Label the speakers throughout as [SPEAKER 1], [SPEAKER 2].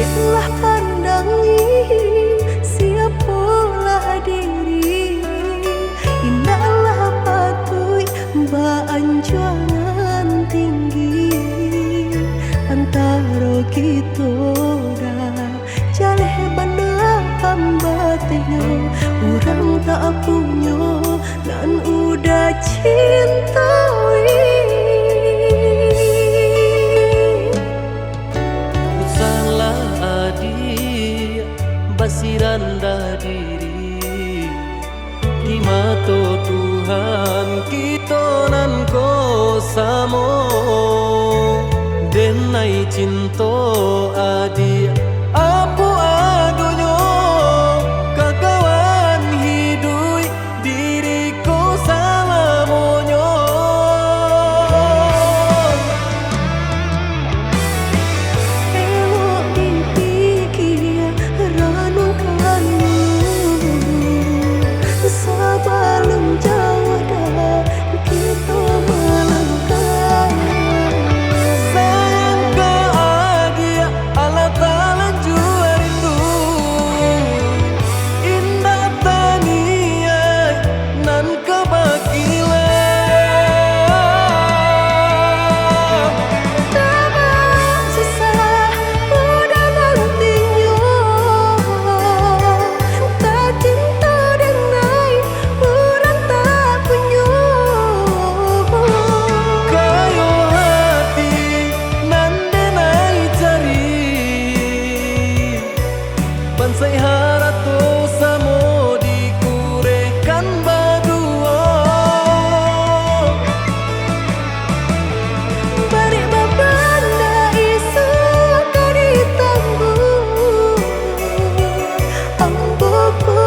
[SPEAKER 1] Biarlah pandangi siapalah diri, indahlah patui beanjuran tinggi antara kita dah jaleh banda pambatnya orang tak punya dan udah cintai.
[SPEAKER 2] Rendah diri di mata Tuhan kita nan ko samo denai cinta adi apa adonyo kakawan hidui diriku sama monyo
[SPEAKER 1] Ewok dipikir renungkan sebelum jauh dah kita melangkah.
[SPEAKER 2] Sayang bahagia Allah Ta'ala jua rindu indah taniai nan kebakilan
[SPEAKER 1] Tabang susah udah nantinya tak cinta denai orang tak punya.
[SPEAKER 2] kayo hati nan denai cari pansai harato samo dikurekan badua
[SPEAKER 1] Balik babanda isu kari tangguh amboku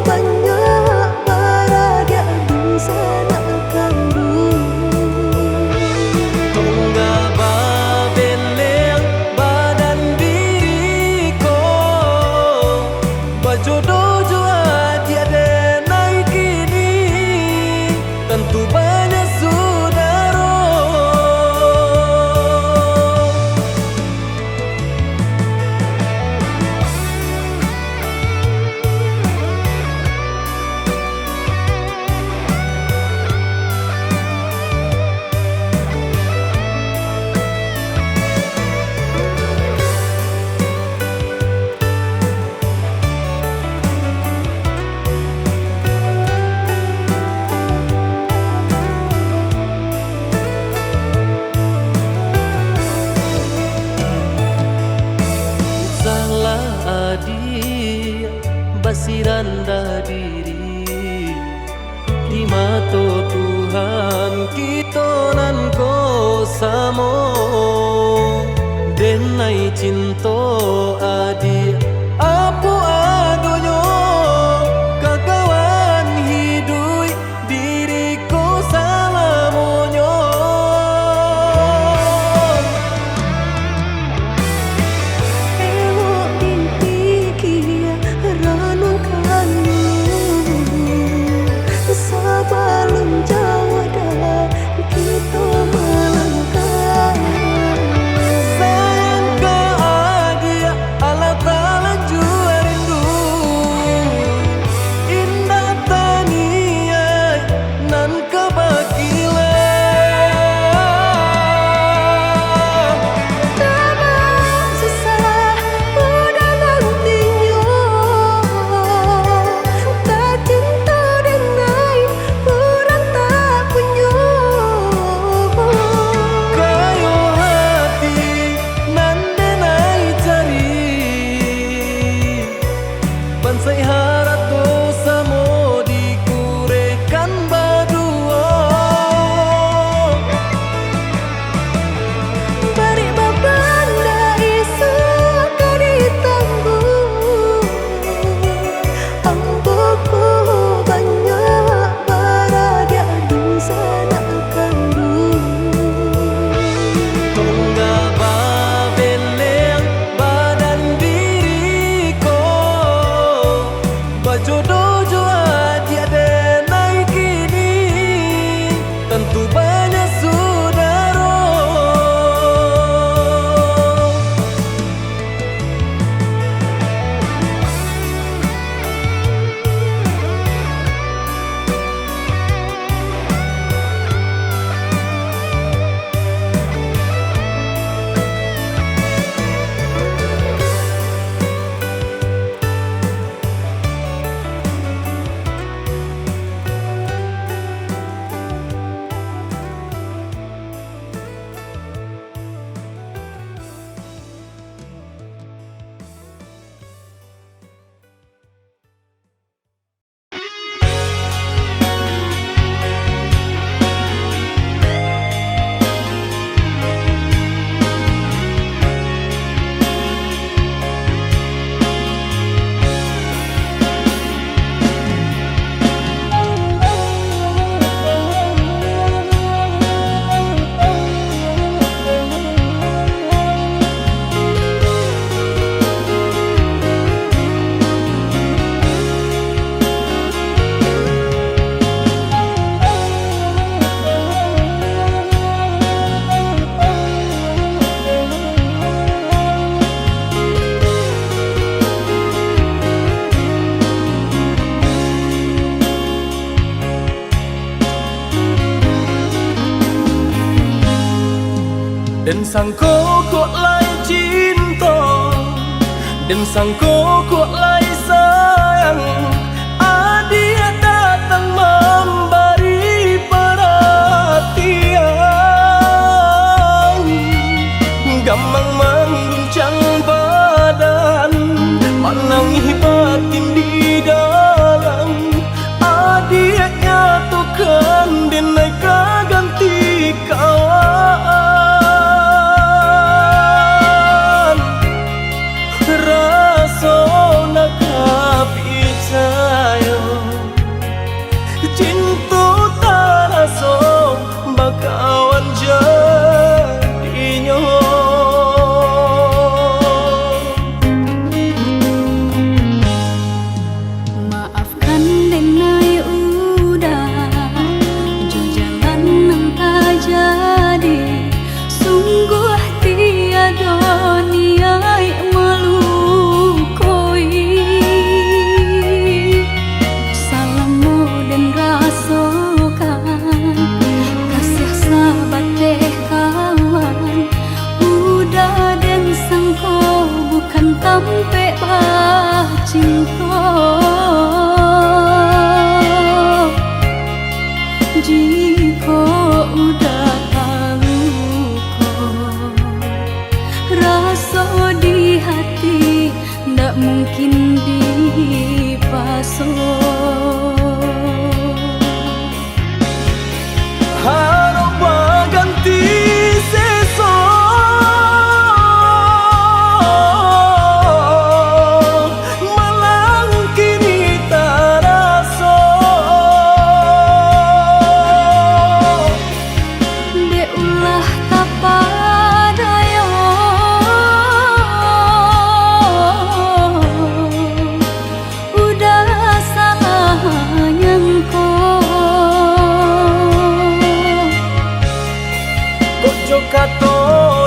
[SPEAKER 1] banyak baradia bisa nak kandung.
[SPEAKER 2] tunggal babeleng badan diriku bajodoh jua tiada naik kini tentu banyak saudara. Salah adi basiranda diri di mata Tuhan kita nan ko samo denai cinta adi apa adonyo kakawan hidui diriku sama monyo
[SPEAKER 1] Ewok dipikir renungkan sebelum jauh dah kita melangkah.
[SPEAKER 2] Dan sangko kok lai cinta, dan sangko kok lai sayang. Dia datang memberi perhatian, gampang mengguncang badan, menangi batin di dalam. Dia nyatukan dan naik ganti kawan. Rasa nak percaya, cinta tak rasa bakawan jadinya.
[SPEAKER 1] Maafkan denai udah jo jalan nang tak jadi. Sungguh tiada niat melukoi. Salahmu dan rasakan kasih sahabat teh kawan. Udah dan sangko bukan tampe bah cinta. Jika udah tahu kok rasa di hati ndak mungkin dipasok.
[SPEAKER 2] Harap ganti seso, malang kini tak rasa.
[SPEAKER 1] Dek ulah tak padaya, udah salah nyangko.
[SPEAKER 2] Kojo kato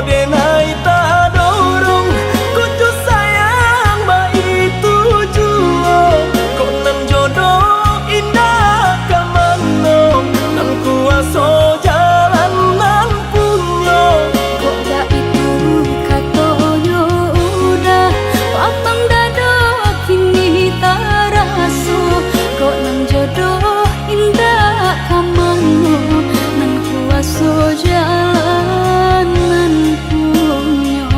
[SPEAKER 2] denai tak dorong, kojo sayang ba itu juo. Kok nan jodoh indah kamano, nan kuaso jalan nan punyo.
[SPEAKER 1] Kok dah itu katonyo udah papang dado kini tak raso. Kok nang jodoh indah kamano, nan kuaso jalan nan punyo.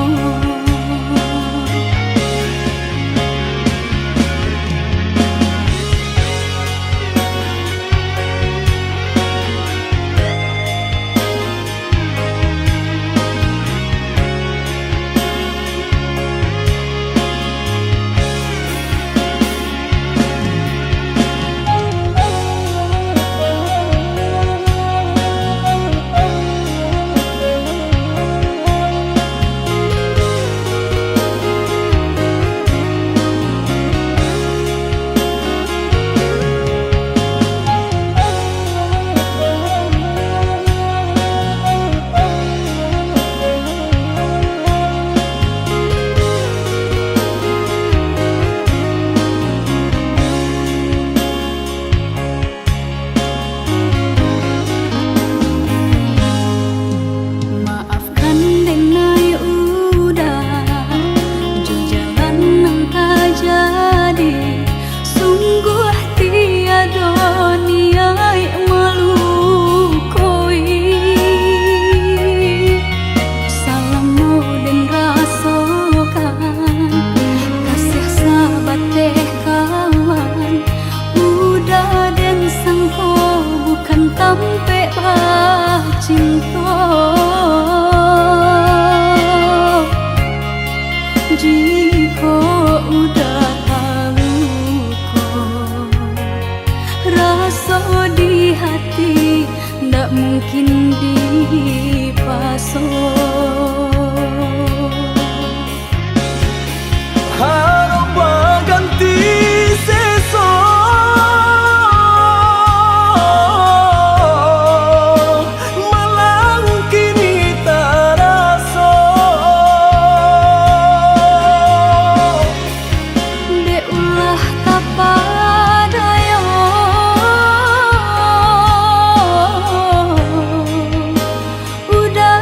[SPEAKER 1] Maafkan denai udah jo jalan nang tak jadi. Sungguh tiada niat melukoi. Salahmu dan rasakan kasih sahabat teh kawan. Udah dan sangko bukan tampe bah cinta. Jika udah tahu kok rasa di hati ndak mungkin dipasok.
[SPEAKER 2] Harap ganti seso, malang kini tak rasa.
[SPEAKER 1] Dek ulah tak padaya, udah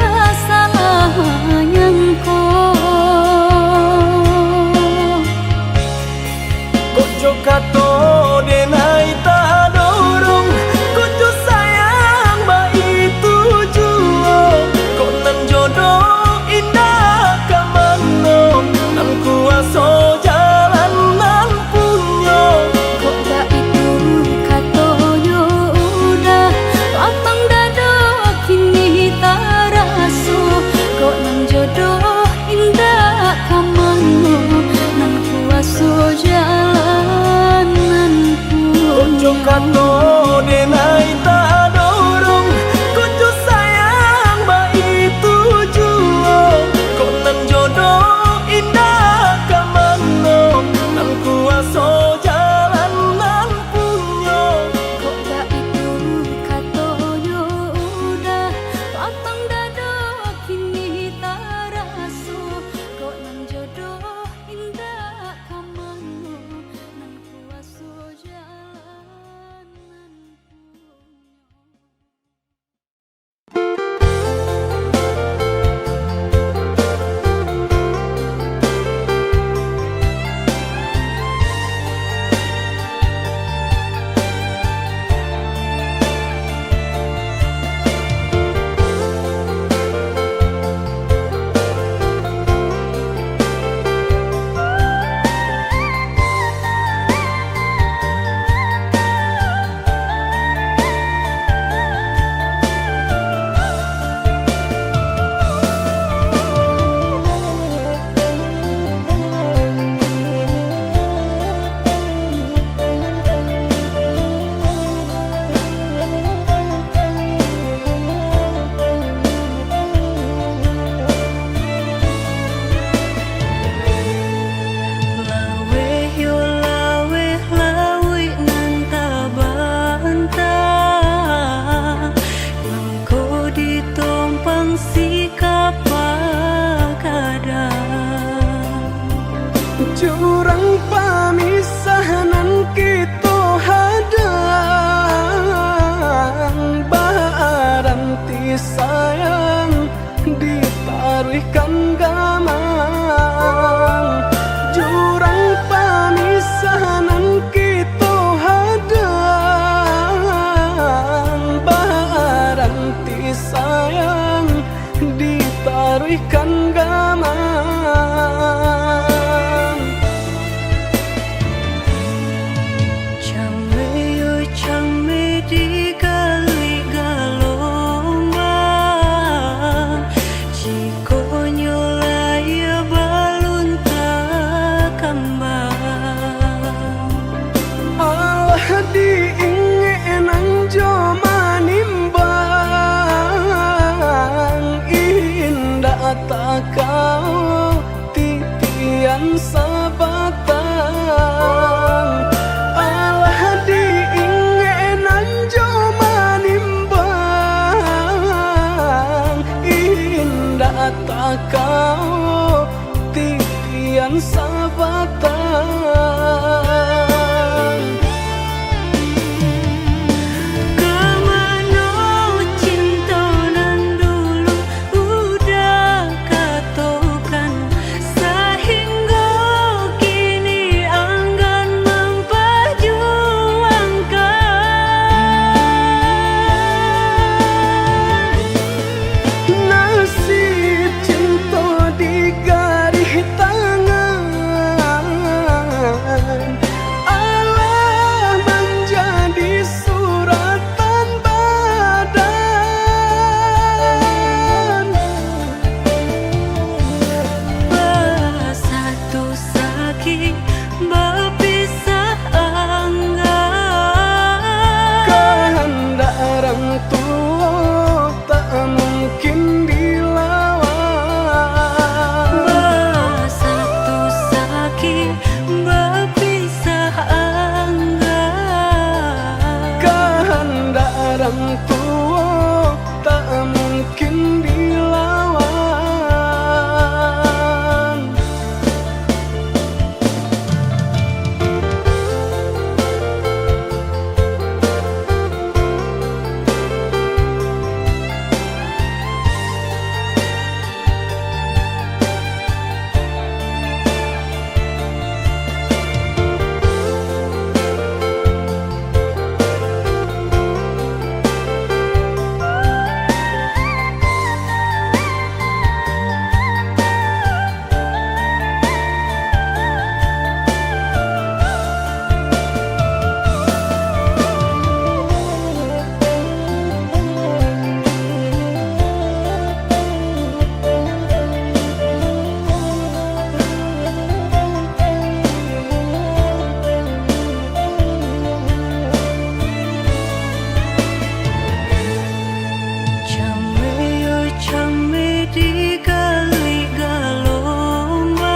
[SPEAKER 2] titian sabatan.
[SPEAKER 1] Kemana cinta nan dulu udah katokan, sehingga kini enggan memperjuangkan.
[SPEAKER 2] Nasib cinta di garis tangan, Allah menjadi suratan badan.
[SPEAKER 1] Bersatu sakit berpisah enggan,
[SPEAKER 2] Kehendak orang tua tak mungkin dilawan.
[SPEAKER 1] bersatu sakit berpisah enggan,
[SPEAKER 2] Kehendak orang tua tak mungkin dilawan.
[SPEAKER 1] Camei di kali gelombang,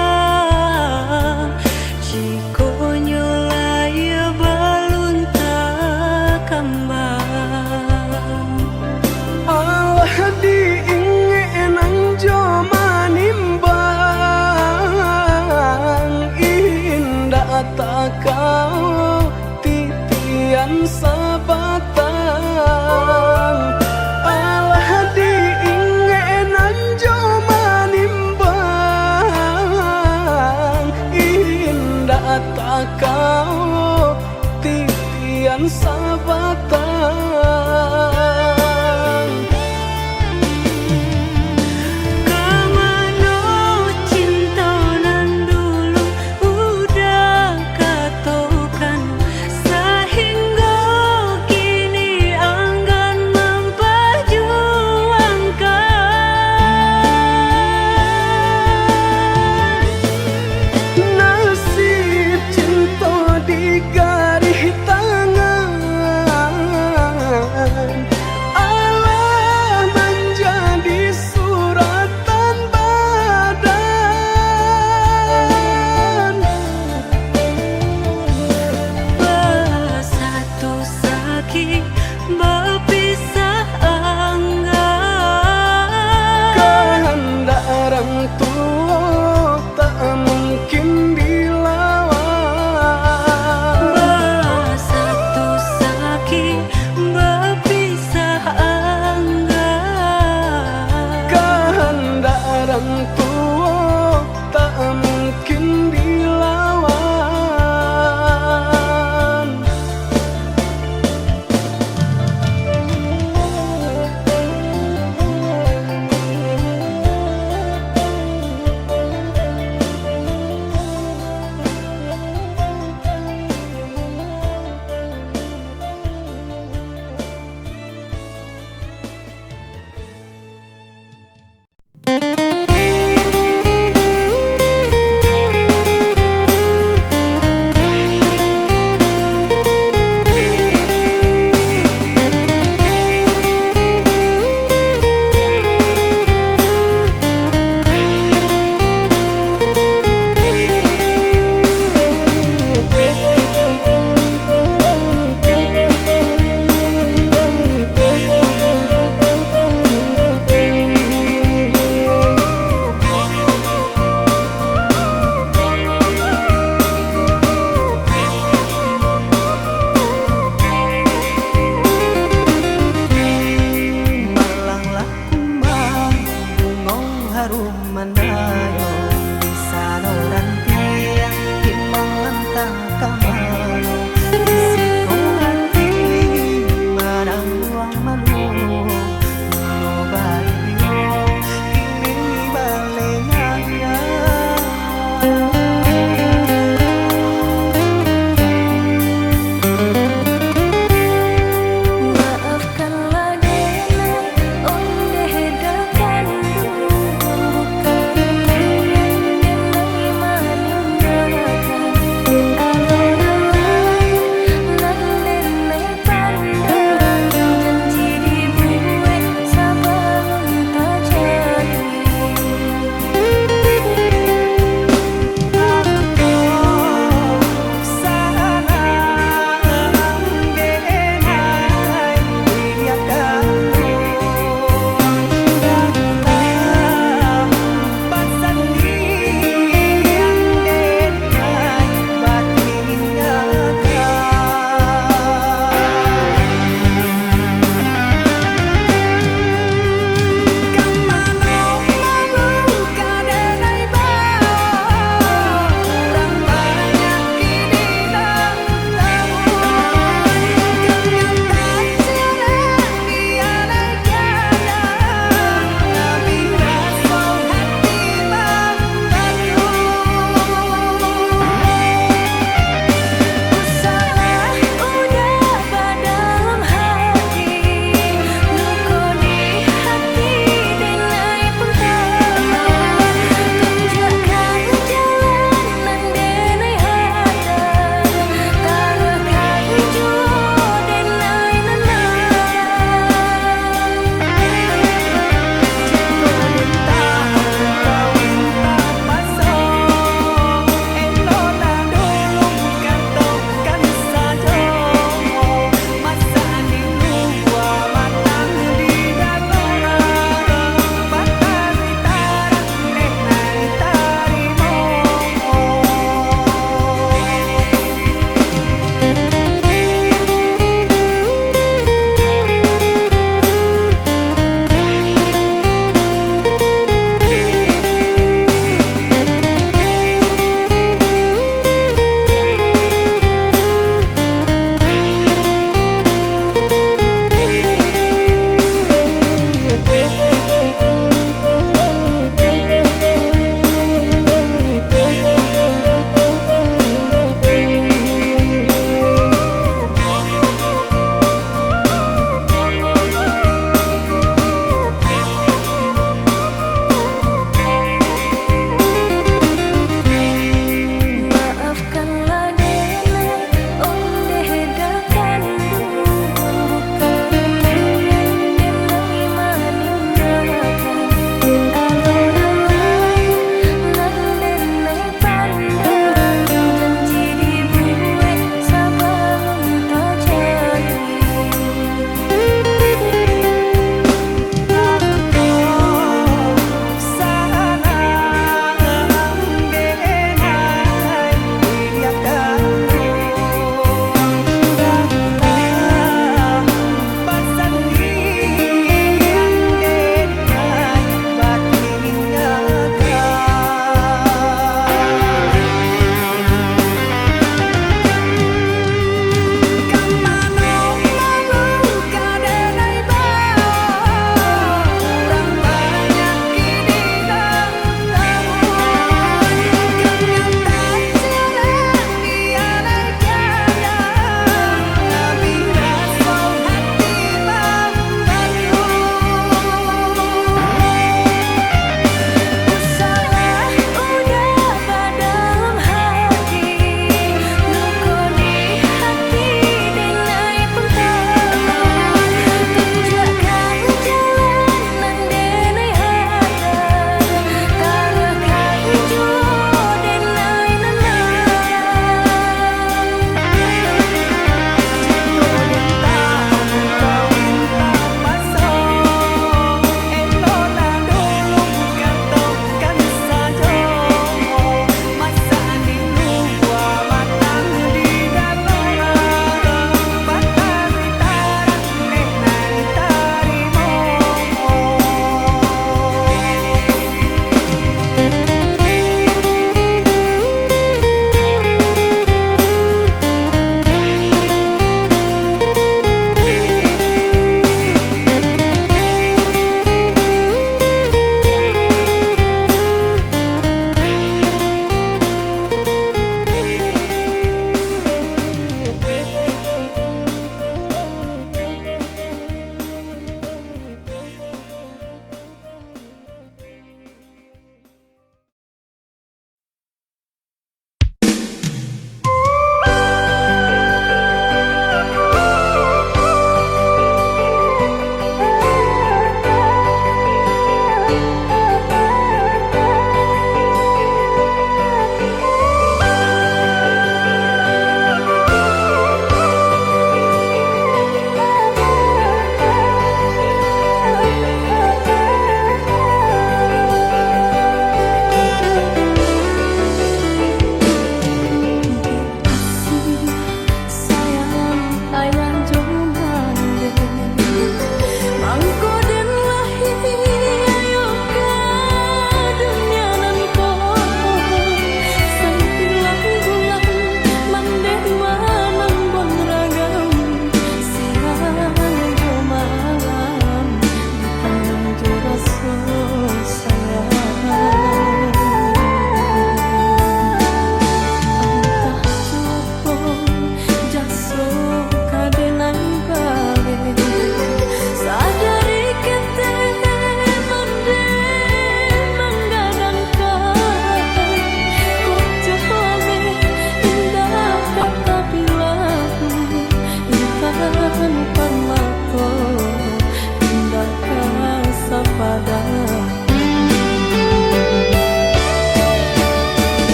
[SPEAKER 1] jika nyolaya balun tak kembang.
[SPEAKER 2] Allah diingin joma nimbang, indah tak kau titian sabatan. Allah diingin joma nimbang, indah tak kau titian sabatan.
[SPEAKER 1] Kemana cinta nan dulu udah katokan, sehingga kini enggan memperjuangkan.
[SPEAKER 2] Nasib cinta di garis tangan,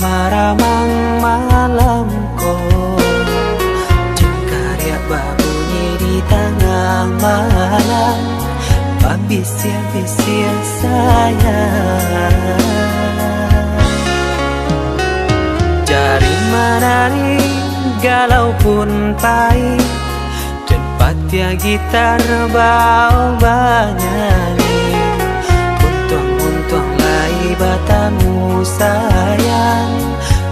[SPEAKER 2] maramang malamku, jengkarya berbunyi di tengah malam, babisia-bisia sayang. Jari menari galau pun pahit, dan patia gitar bau banyani. Untung lai batamu sayang,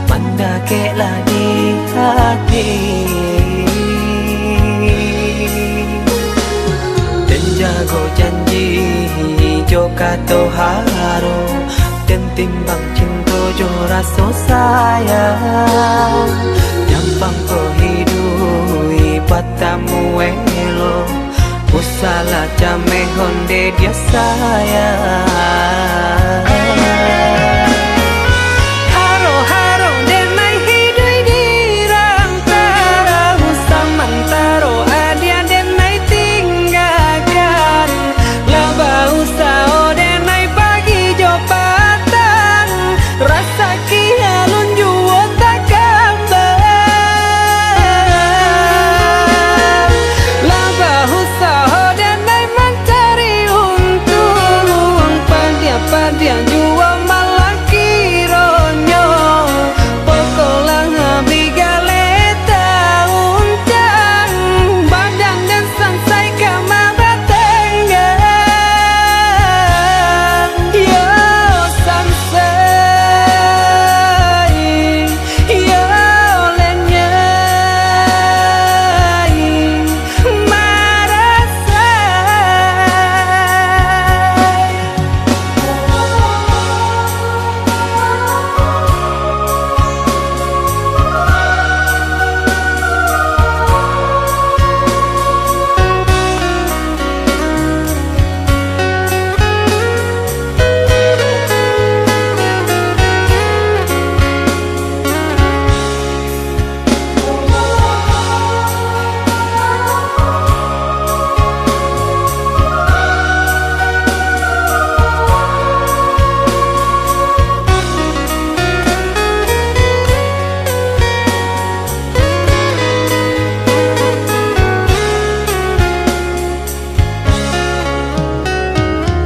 [SPEAKER 2] mendakeklah di hati. Dan jago janji joka toharo, dan timbang cinta jo rasa sayang. Nyampang ko hidui batamu elo, usala jame honde dia sayang. Haro-haro denai hidui dirang tarahu samantaro, adia denai tinggalkan. Laba usao denai pagi jopatan, rasa kialun juo tak gambar. Laba usao denai mencari untung, padia-padia juo malah kironyo. Pokolang bigaleta uncang, badan dan sansai kamara tengah. Yo sansai, yo lenyai, marasai.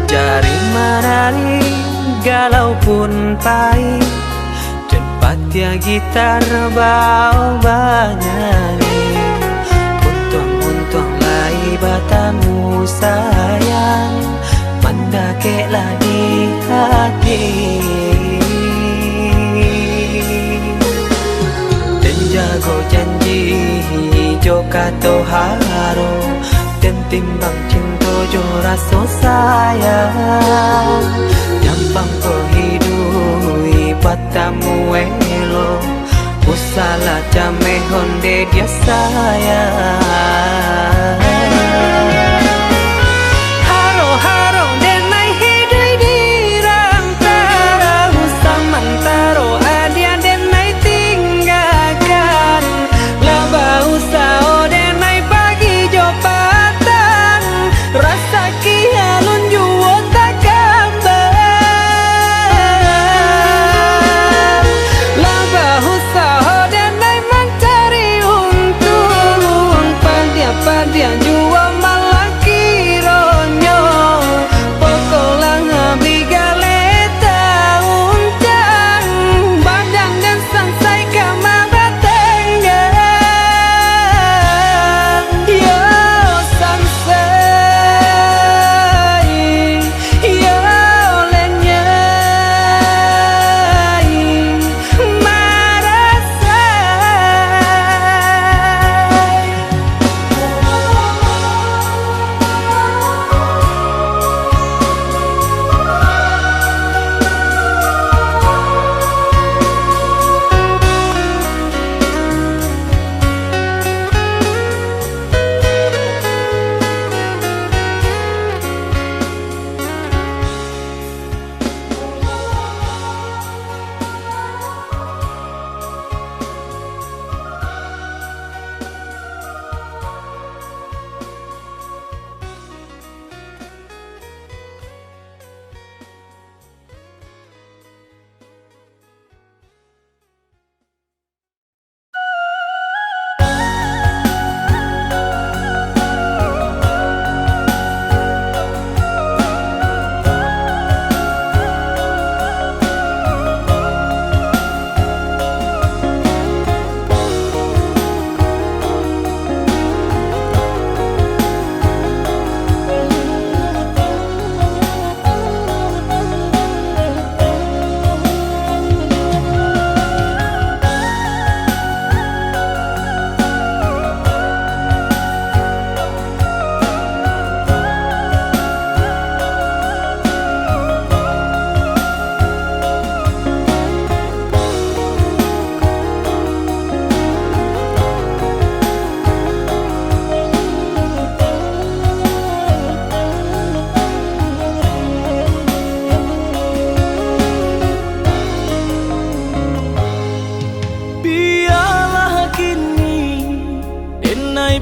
[SPEAKER 2] Jari menari galau pun pahit, dan patia gitar bau banyani. Untung lai batamu sayang, mendakeklah di hati. Dan jago janji joka toharo, dan timbang cinta jo rasa sayang. Nyampang ko hidui batamu elo, usala jame honde dia sayang. Haro-haro denai hidui dirang tarahu samantaro, adia denai tinggalkan. Laba usao denai pagi jopatan, rasa kialun juo tak gambar. Laba usao denai mencari untung, padia-padia juo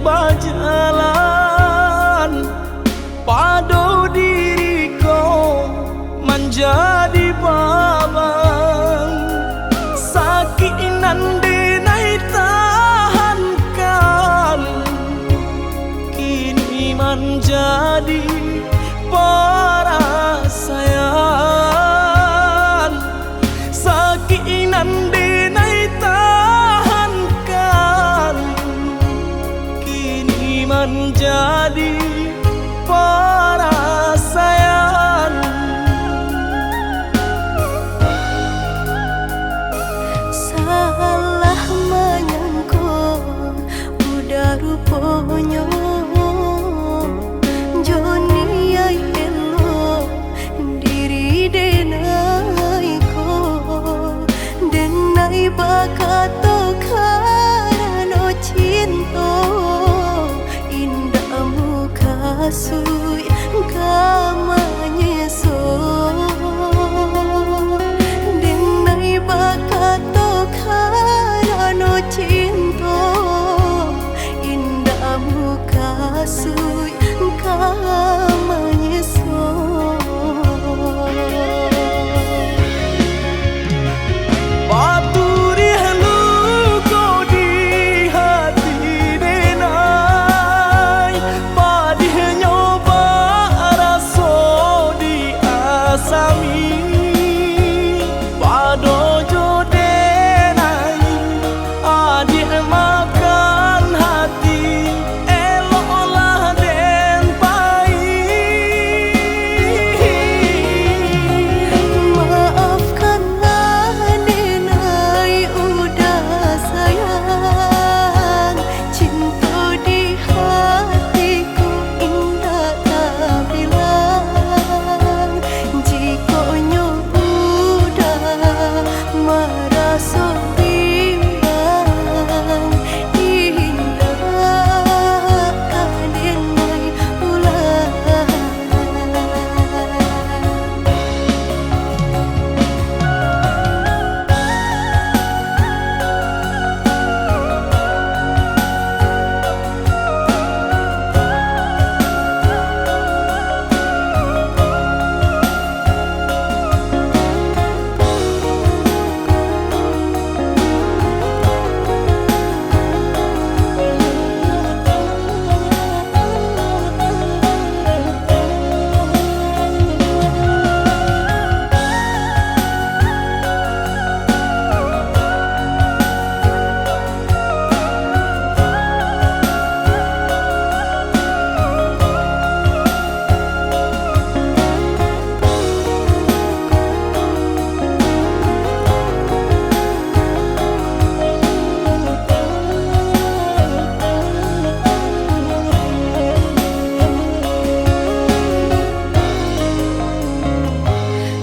[SPEAKER 2] berjalan padu diriku menjadi babang sakit nande nai tahankan kini menjadi perasaan sakit nande nai tahankan kini menjadi perasaan.
[SPEAKER 1] Salah menyangka udah rupanya Joni ay elo diri denai ko denai bakato karano cinta indah muka sui kamanya so denai bakato karano cinta indah muka sui kamanya so
[SPEAKER 2] Paturi halu ko di hati denai padi nyoba raso di asami pado jo denai adik makan hati eloklah den pai
[SPEAKER 1] maafkanlah denai udah sayang cinta di hatiku indah tak bilang jika udah merasa bimbang indah denai ulang.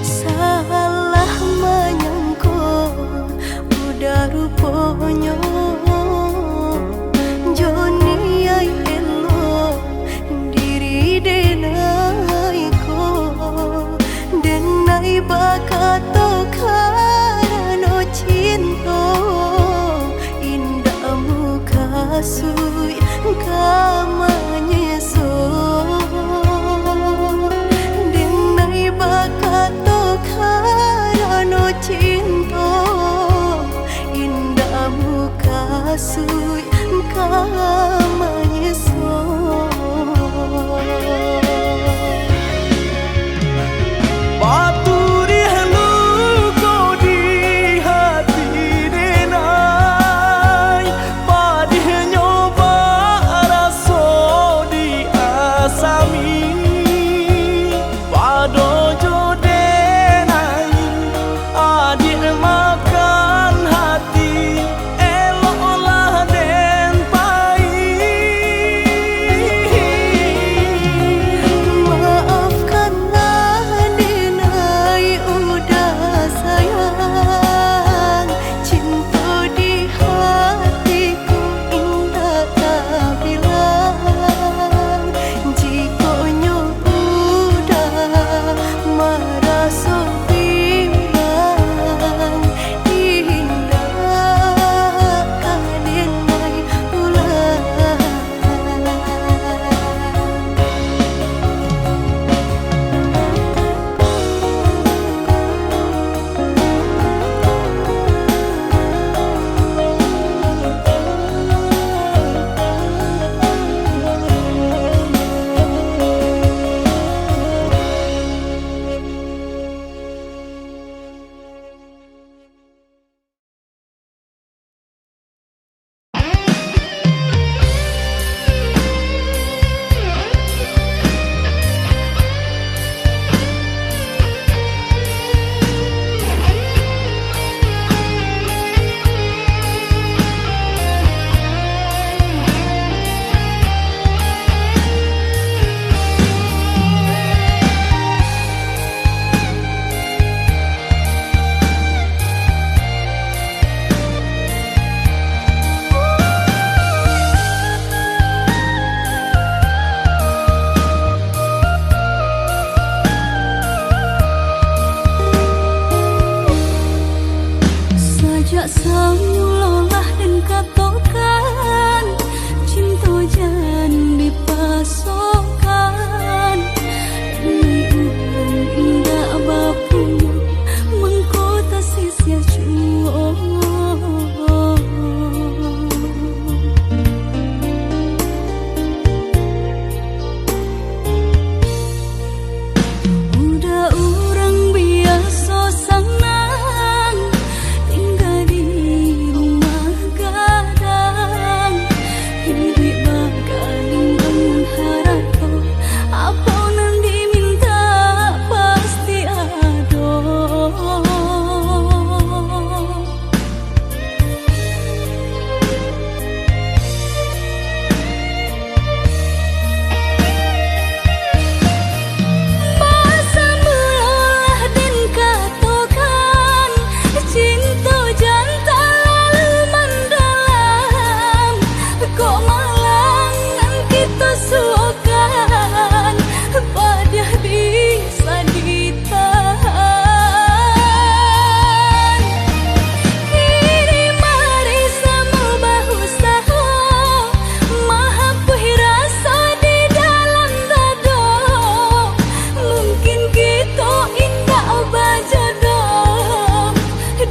[SPEAKER 1] Salah menyangka udah rupanya Joni ay elo diri denai ko denai bakato karano cinta indah muka sui kamanya so denai bakato karano cinta indah muka katokan cinta jan dipasokan urang indah bapu mengkota sisia cuo udah urang biasa senang tinggal di rumah gadang hidup bakaling bangun harato apa nan diminta pasti ada masa mula dan katokan cinta jantan lalu mendalam kok malang nan kita suakan pada bisa ditahan kini mari sama bahu saho mahapuhi rasa di dalam dado mungkin kita indah bajodoh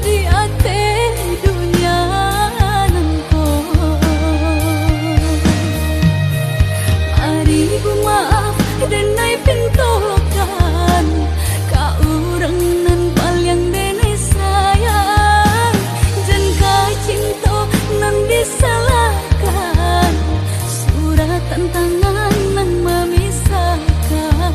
[SPEAKER 1] di ate dunia nangko mari maaf dan naik pintokan ka urang nan paling dene sayang jan ka cinta nan disalahkan surat tantangan nan memisahkan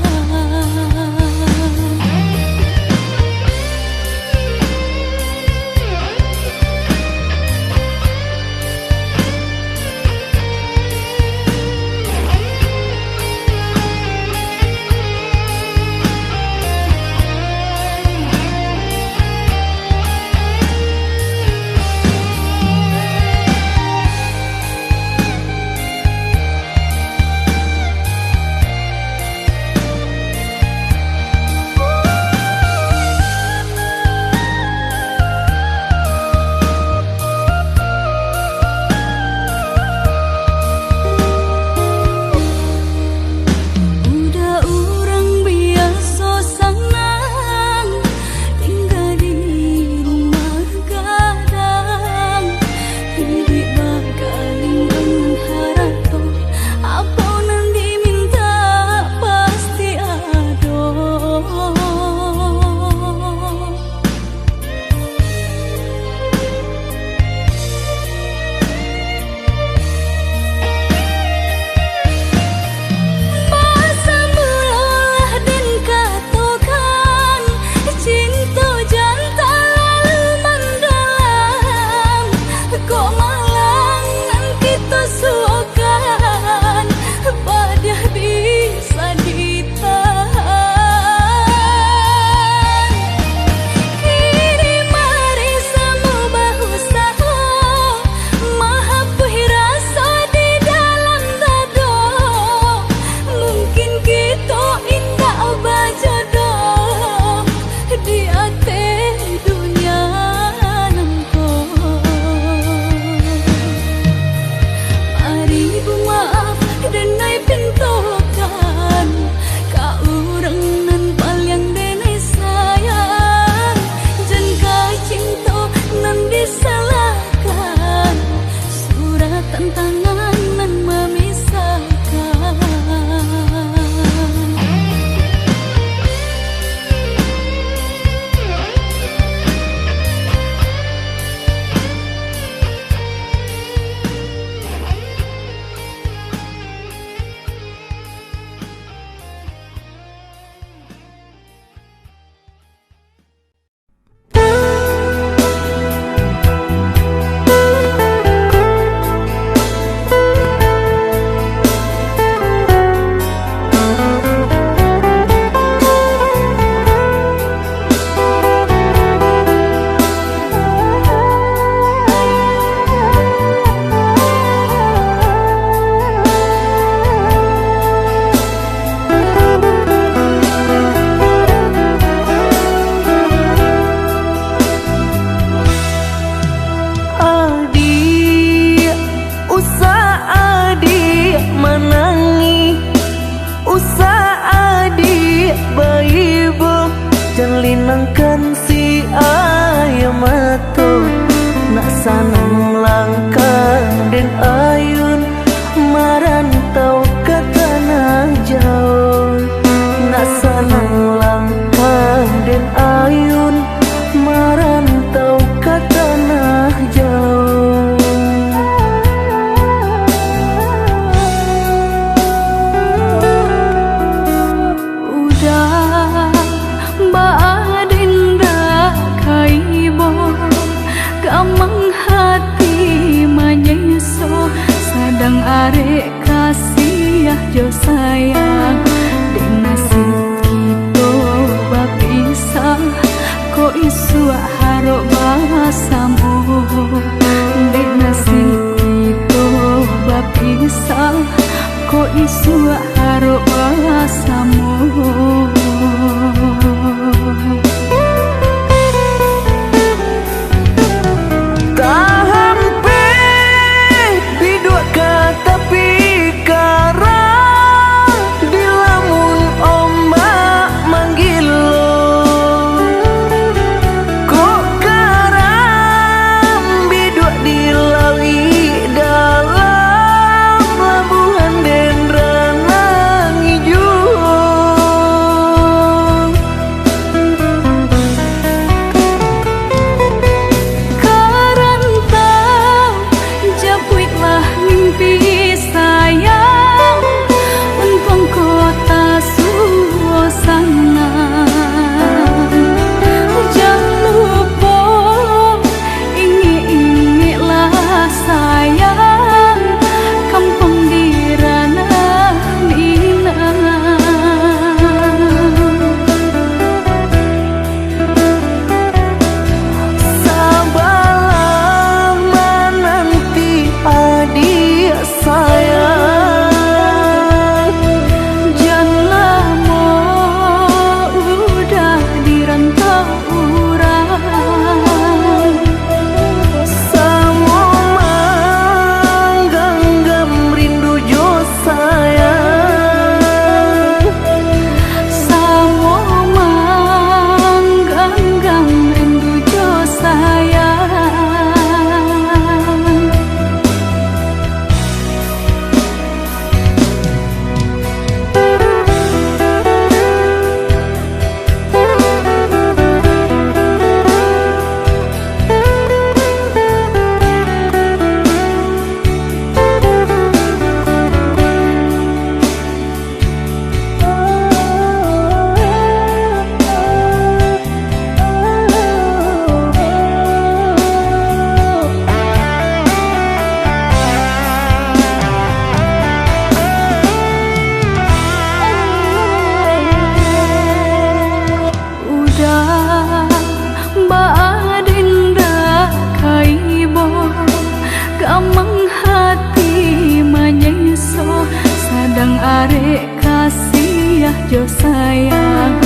[SPEAKER 1] jo sayang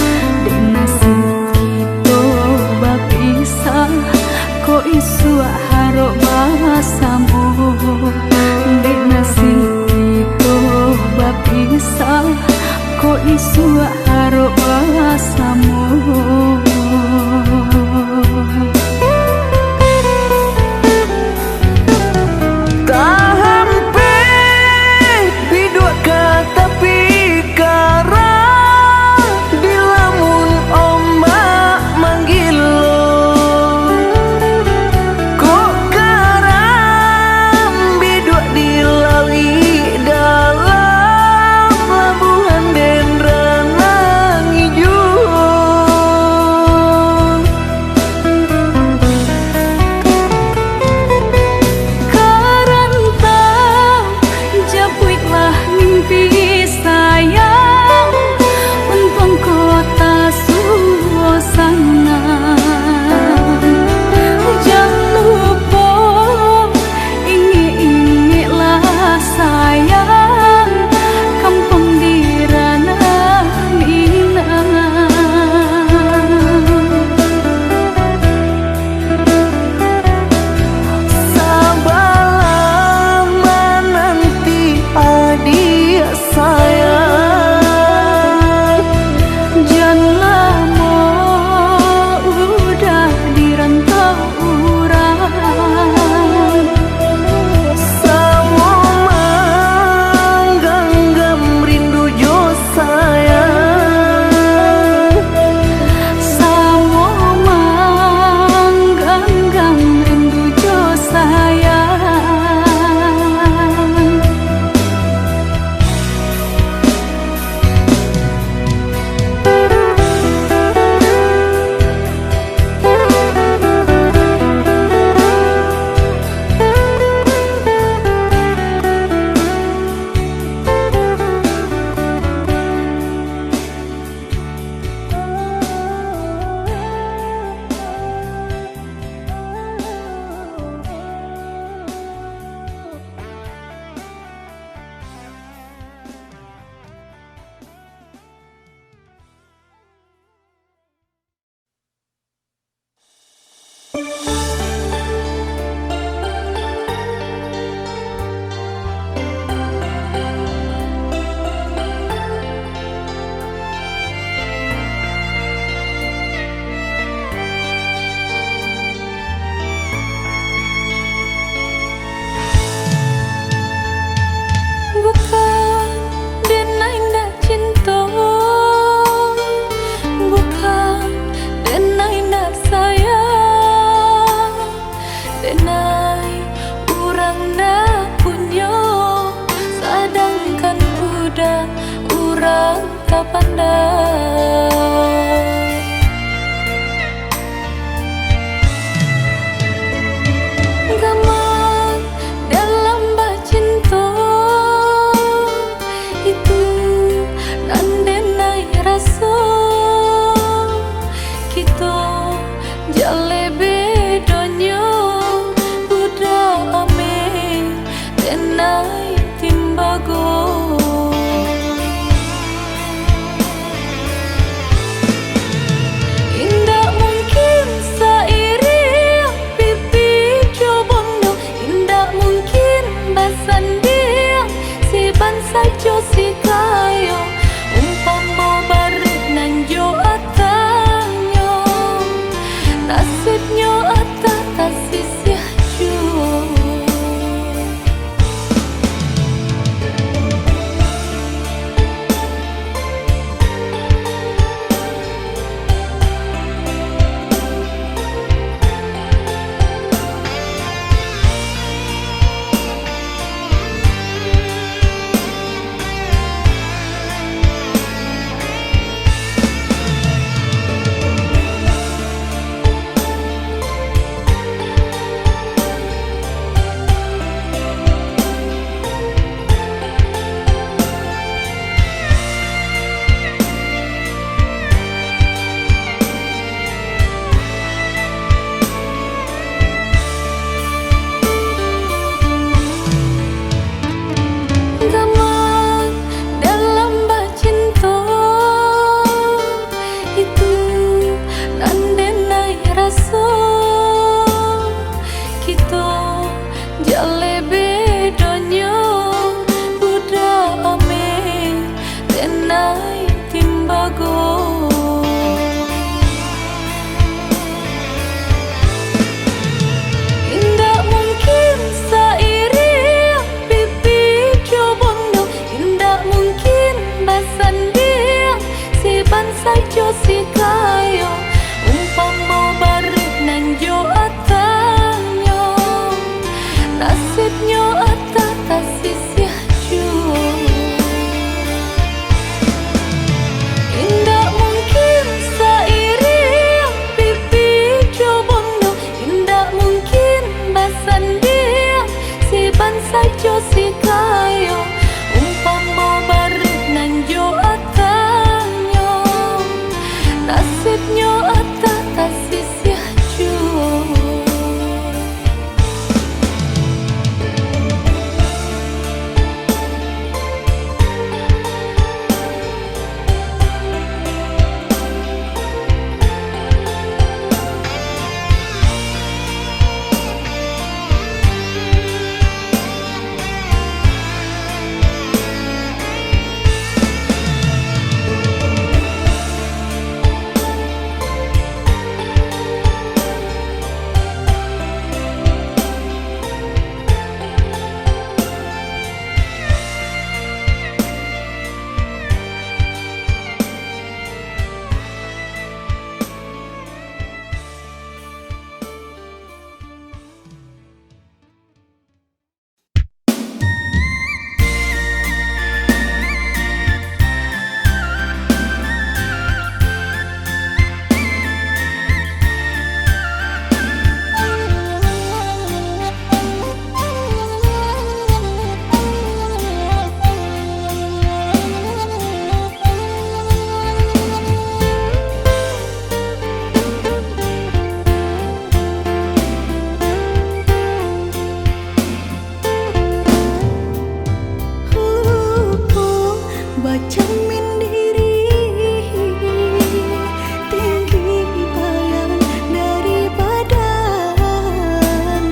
[SPEAKER 1] dek nasib kita bapisah kok isu harok bahasamu dek nasib kita bapisah kok isu harok bahasamu. nasibnya tak sisih jua. Indah mungkin seiring pipi jobondo, indah mungkin basan dia si ban sajo si kayo, umpama baru nanjo atanyo, nasibnya tak sisih jua. Baca mendiri tinggi bayan dari badan,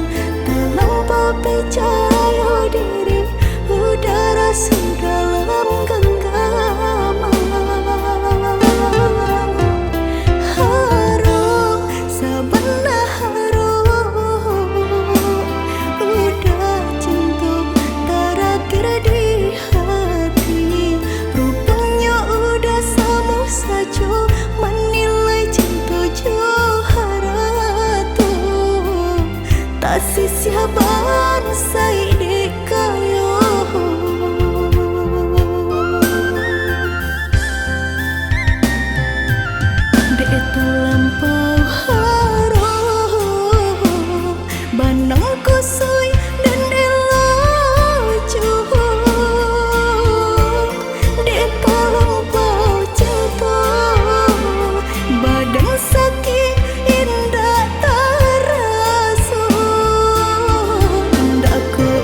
[SPEAKER 1] terlampau percaya diri udara sedalam genggaman. Harum sabana harum udah cinta terakhir di hati. Rupanya udah sama saja menilai cinta Johara tu tak sisia bangsa ini kayo. Dek terlampau harum banang kusui dan elaju. Dek terlampau cinta badan sakit indah terasa. Ndak ku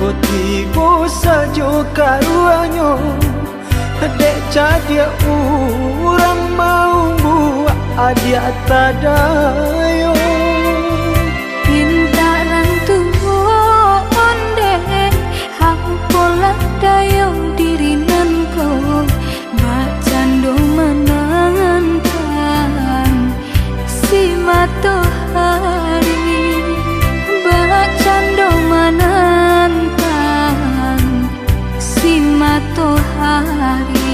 [SPEAKER 2] Ko tiba saja karuanyo dek jadi orang mau buat adia tadayo
[SPEAKER 1] Pintaran tuon dek hampola dayo dirinan ko bacando menangan si matahari bacando menantang si matahari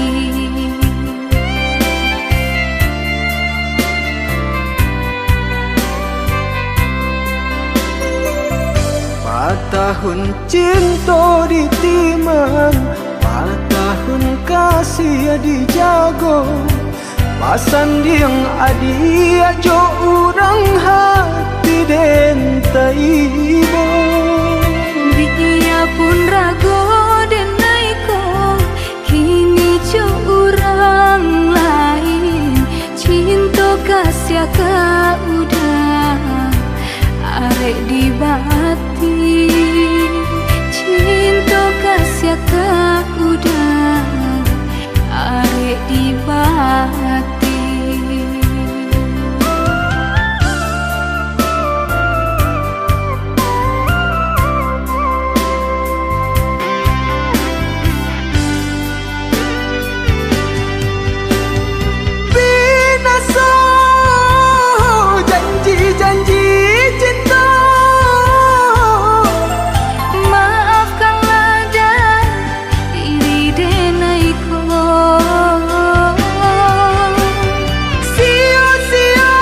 [SPEAKER 2] Tahun cinta ditimang, tahun kasih dijago. Pasan yang adi ajo orang hati den taibo.
[SPEAKER 1] Dia pun rago den naiko kini jo orang lain cinta kasih ka udah arek di bati cinta kasih ka udah arek di bati
[SPEAKER 2] Binasa janji-janji cinta
[SPEAKER 1] maafkanlah dan diri denaiko
[SPEAKER 2] sia-sia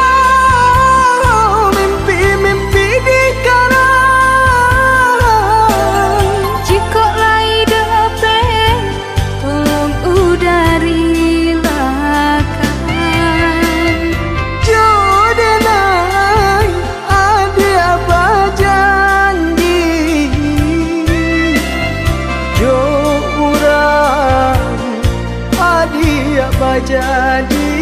[SPEAKER 2] mimpi-mimpi dikarang
[SPEAKER 1] jika lai dapat tolong udari lakan
[SPEAKER 2] jodenai adia bajanji jo urang adia bajadi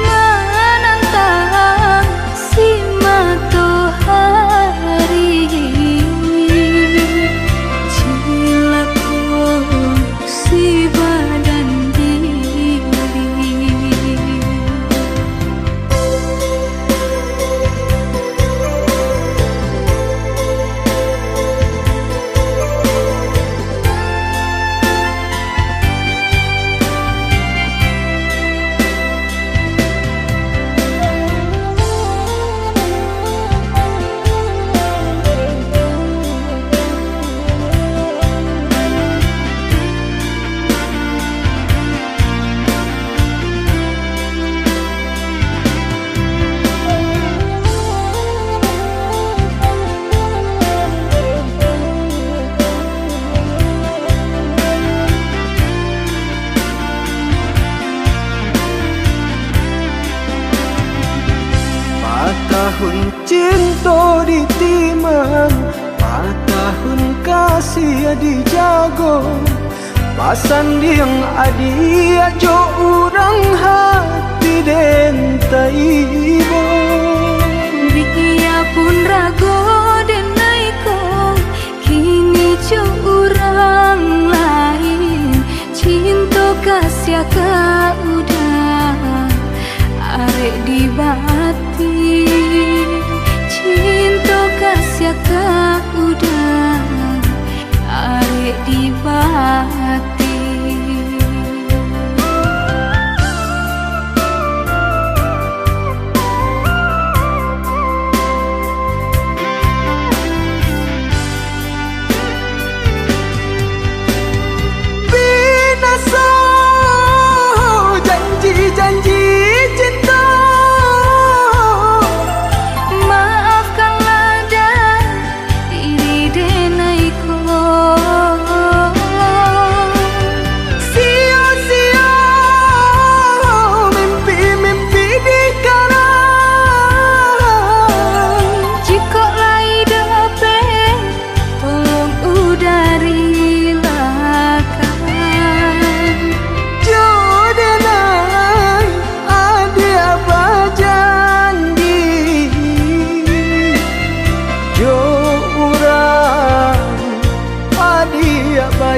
[SPEAKER 1] menantang si matahari cilaku si badan diri
[SPEAKER 2] tahun cinta ditimang, tahun kasih dijago. Pasan yang adi ajo orang hati den taibo.
[SPEAKER 1] Dia pun rago den naiko kini jo orang lain cinta kasih ka udah arek di bati cinta kasih ka udah arek di bati
[SPEAKER 2] Binasa janji-janji cinta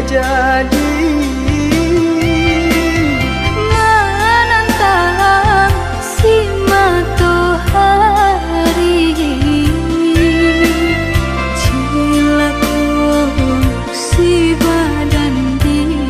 [SPEAKER 2] jadi
[SPEAKER 1] menantang si matahari, cilaku si badan diri.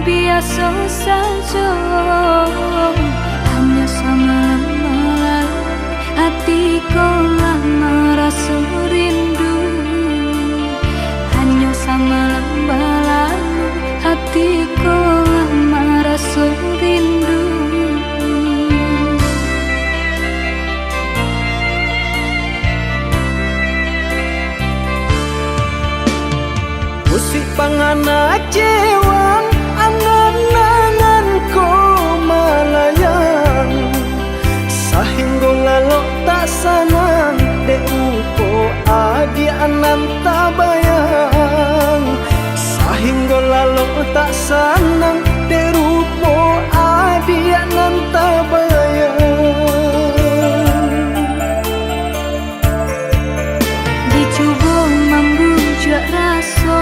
[SPEAKER 1] Biasa saja, hanya sama malam hatiku lama rasa rindu, hanya sama malam hatiku lama rasa rindu.
[SPEAKER 2] musik pangana cewang angan-angan ko malayang sahinggo lalok tak sanang de upo adi anan tabayang sahinggo lalok tak sanang de rupo adi anan tabayang
[SPEAKER 1] Dicoba membujuk rasa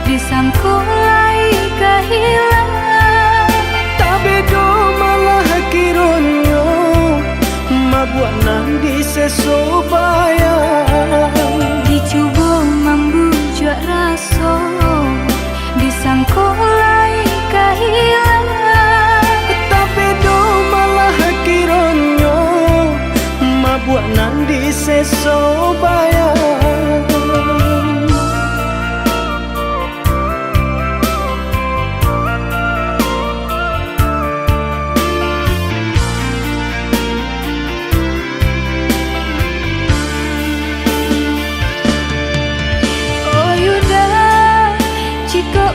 [SPEAKER 1] disangkulai kehilangan,
[SPEAKER 2] tapi do malah kironyo mabuat nang disesobayang
[SPEAKER 1] dicoba membujuk rasa disangkulai kehilangan,
[SPEAKER 2] tapi do malah kironyo mabuat nang disesobayang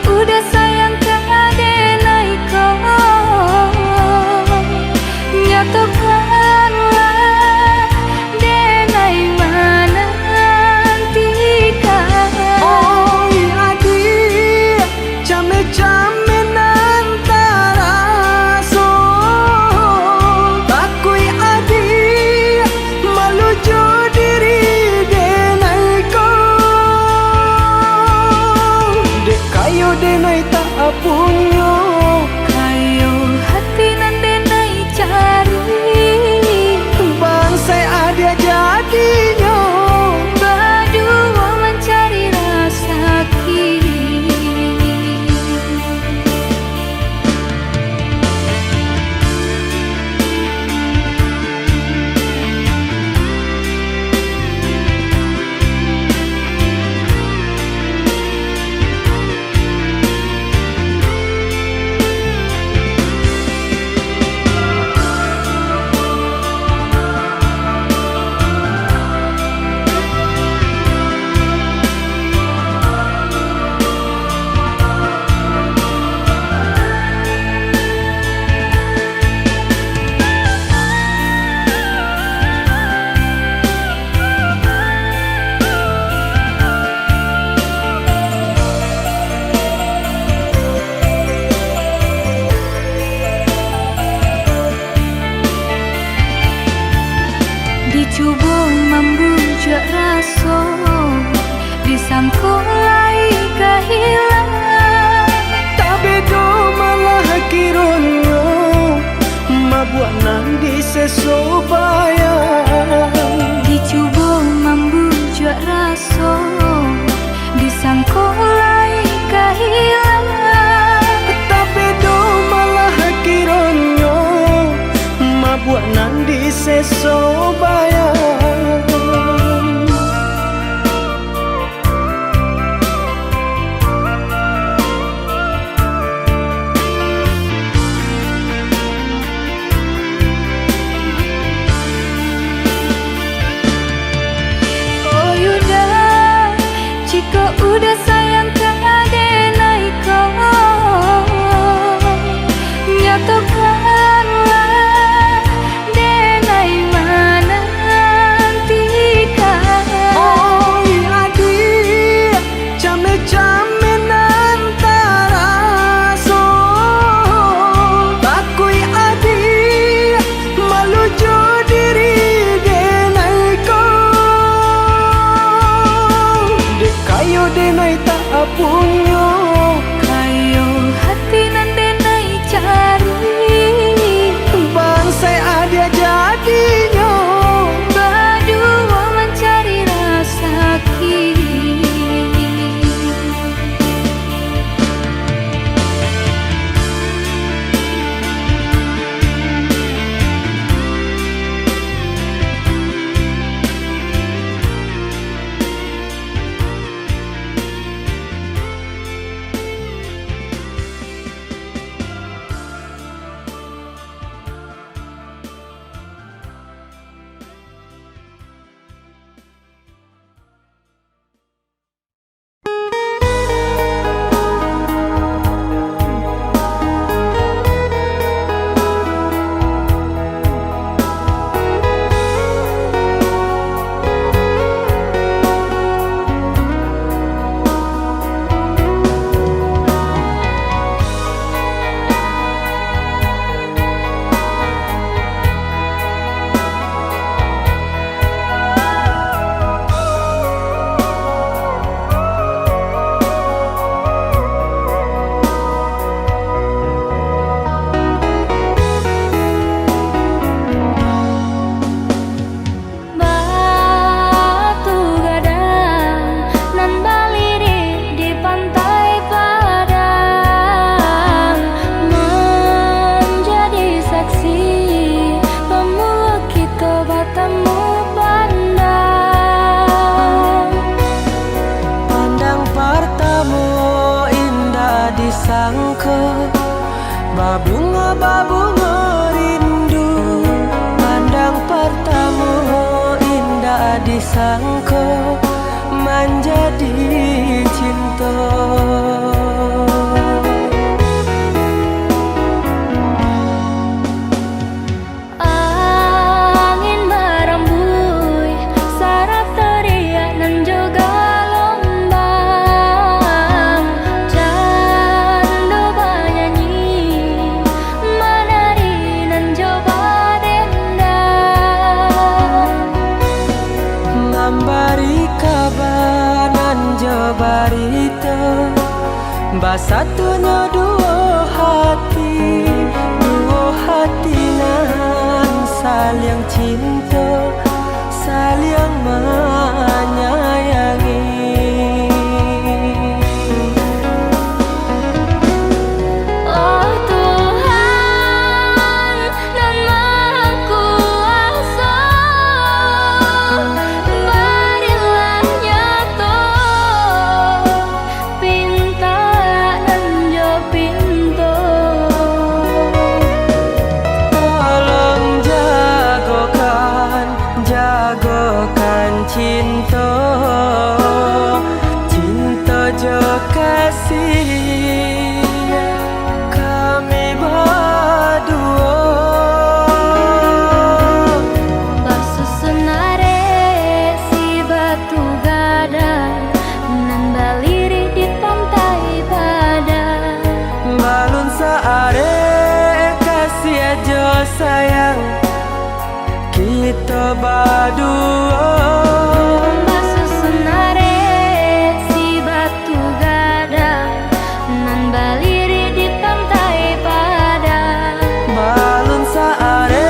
[SPEAKER 1] udah sayang ke adenai kau, nyatakanlah denai mana nantikan.
[SPEAKER 2] oh adik came-came nantara so takui adik malu jo diri denai kau dek kayo denai tak apunyo
[SPEAKER 1] Kayo hati nan denai cari,
[SPEAKER 2] bangsai ada jadinya
[SPEAKER 1] berdua mencari rasa kini.
[SPEAKER 2] seso bayang.
[SPEAKER 1] Dicoba membujuk rasa, disangkulai kehilangan.
[SPEAKER 2] Tapi do malah kironyo mabuak nandi seso bayang.
[SPEAKER 1] Oh Yuda, jika udah sayang keadenai kau, nyatakanlah denai mana nantikan.
[SPEAKER 2] Oh adik, came-came nantara so. Takui adik, malu jo diri denai ko. Dek kayo denai tak apunyo.
[SPEAKER 1] Kayo hati nan denai cari,
[SPEAKER 2] Bangsai ada jadinya.
[SPEAKER 1] berdua mencari rasa kini. Batu gadang nan balirik di pantai Padang, menjadi saksi pemula kita bertemu pandang.
[SPEAKER 2] Pandang pertama indah disangka, babunga rindu. Pandang pertama indah disangka, menjadi cinta.
[SPEAKER 1] Angin merembui, sarap teriak nan juga lombang. Candu bernyanyi, menari nan coba dendang.
[SPEAKER 2] Ngambari kabar nan jabarita, basatunya dua hati nan saling cinta, saling menyayangi.
[SPEAKER 1] Oh Tuhan nan Maha Kuasa, berilah nyata pinta nan jo pintu.
[SPEAKER 2] Tolong jagokan cinta, cinta jo kasih kami berdua.
[SPEAKER 1] Basusunare si batu gadang nan balirik di pantai Padang.
[SPEAKER 2] Balun saare kasih aja sayang, kita berdua.
[SPEAKER 1] Basusunare si batu gadang nan balirik di pantai Padang.
[SPEAKER 2] Balun saare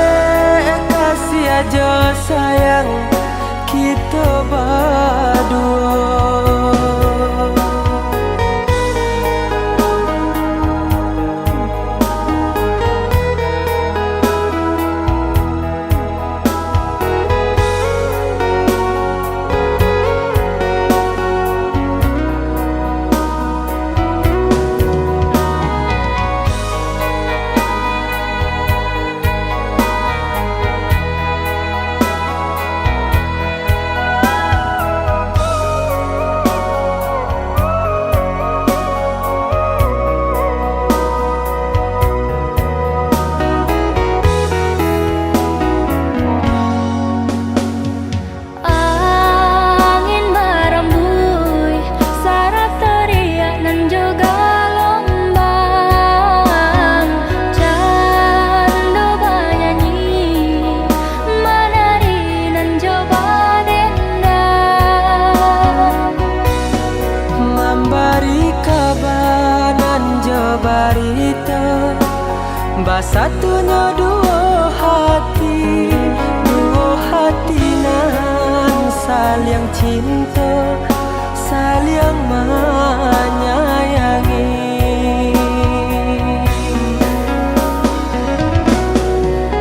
[SPEAKER 2] bari kabanan jo barito basatunya dua hati nan saling cinta saling menyayangi.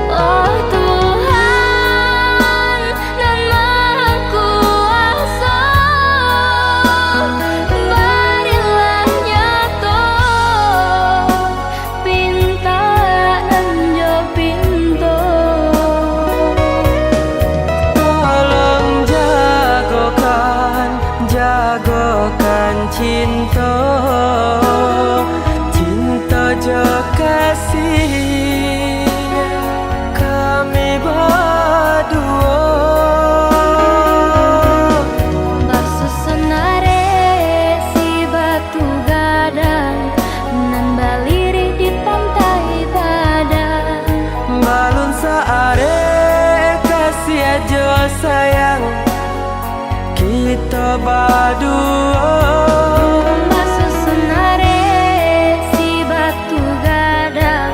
[SPEAKER 1] Oh Tuhan nan Maha Kuasa, berilah nyata pinta nan jo pinto.
[SPEAKER 2] Tolong jagokan cinta jo kasih kami berdua.
[SPEAKER 1] Basusenare si batu gadang nan baliri di pantai Padang.
[SPEAKER 2] Balun saare kasih aja sayang kita berdua.
[SPEAKER 1] Basusenare si batu gadang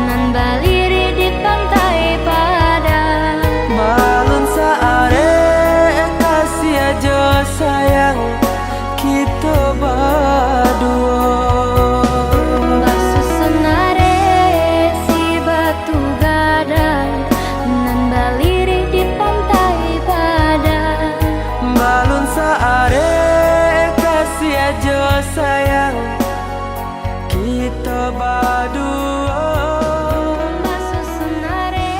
[SPEAKER 1] nan baliri di pantai Padang.
[SPEAKER 2] Balun saare kasih aja sayang kita berdua.
[SPEAKER 1] Basusenare si batu gadang nan baliri di pantai Padang.
[SPEAKER 2] Balun saare kasih aja sayang kita berdua.
[SPEAKER 1] Basusenare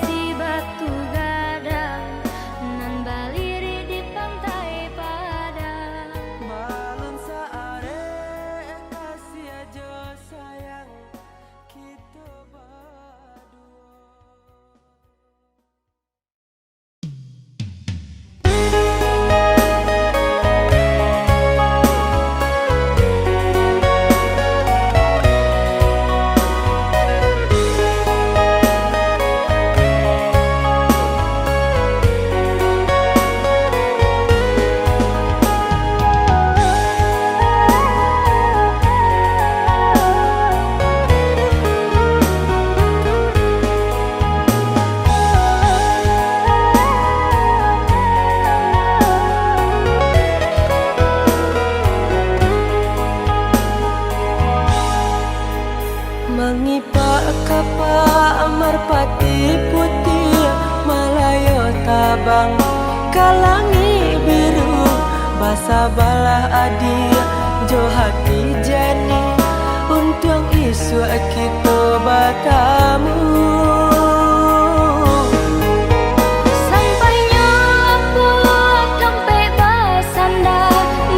[SPEAKER 1] si batu gadang nan baliri di pantai Padang.
[SPEAKER 2] Balun saare kasih aja sayang kita berdua. Mengipak kapal merpati putih Malayo tabang kalangi biru basa balah adi jo hati jani untung isu kita bertemu.
[SPEAKER 1] Sampainya aku sampai basanda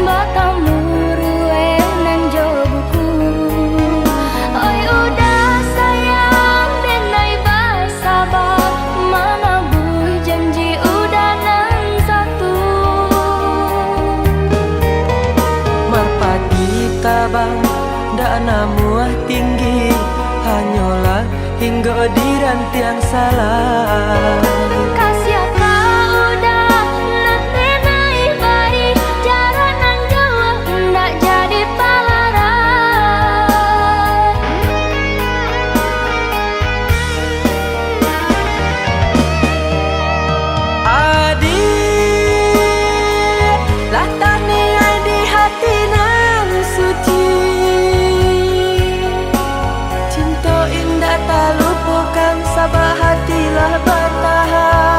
[SPEAKER 1] batamu rue nan jo buku. Oi udah sayang denai basabah mana bui janji udah nan satu.
[SPEAKER 2] Merpati tabang dak namuah tinggi hanyalah hingga di rantian salah.
[SPEAKER 1] Kasih kau udah nanti naik baik cara nan jauh ndak jadi palaran.
[SPEAKER 2] Adik lah tani di hati nan suci cinta indah tak lupakan sabah hatilah bertahan.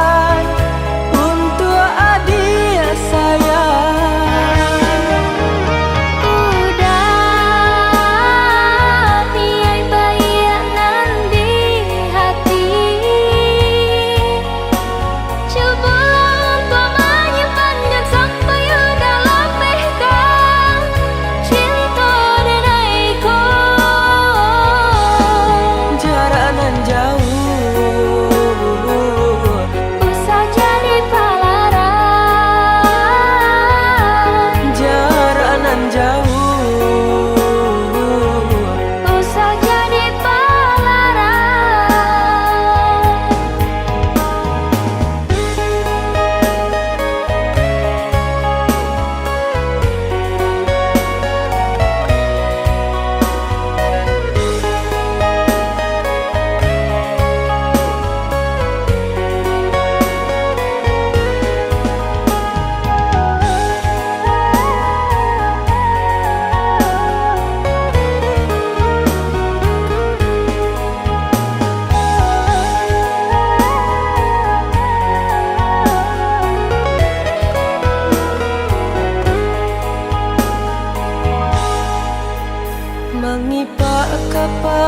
[SPEAKER 2] Mangipak kapa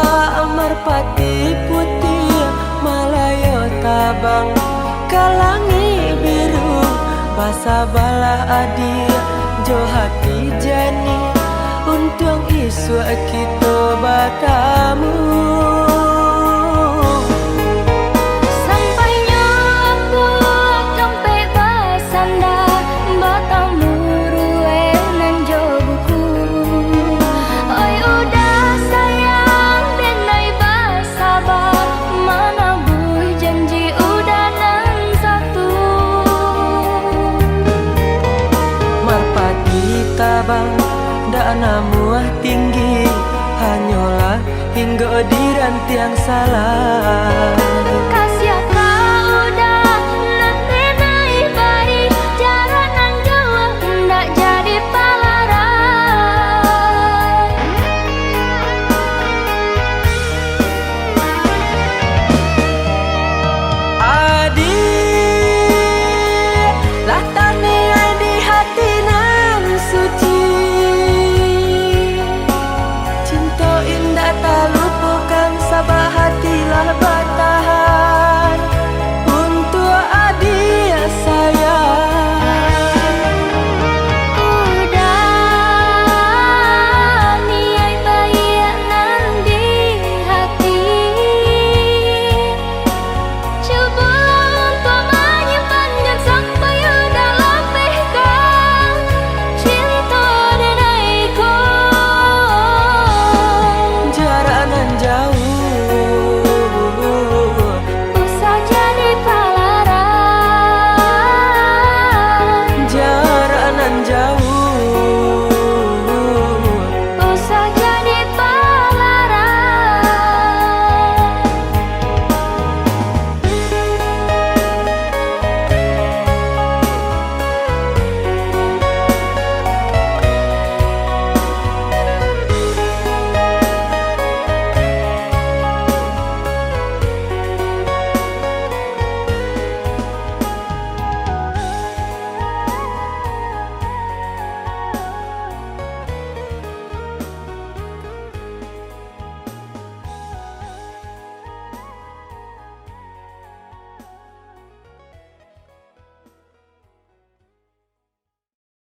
[SPEAKER 2] marpati putih Malayo tabang kalangi biru Basa bala adi jo hati jani Untung isu kita bertemu
[SPEAKER 1] Sampainya aku sampai basanda Batamu ruenan jo buku Oi udah sayang denai basabar Mana bui janji udah nan satu
[SPEAKER 2] Marpati tabang dak namuah tinggi Hanyalah hingga di rantiang salah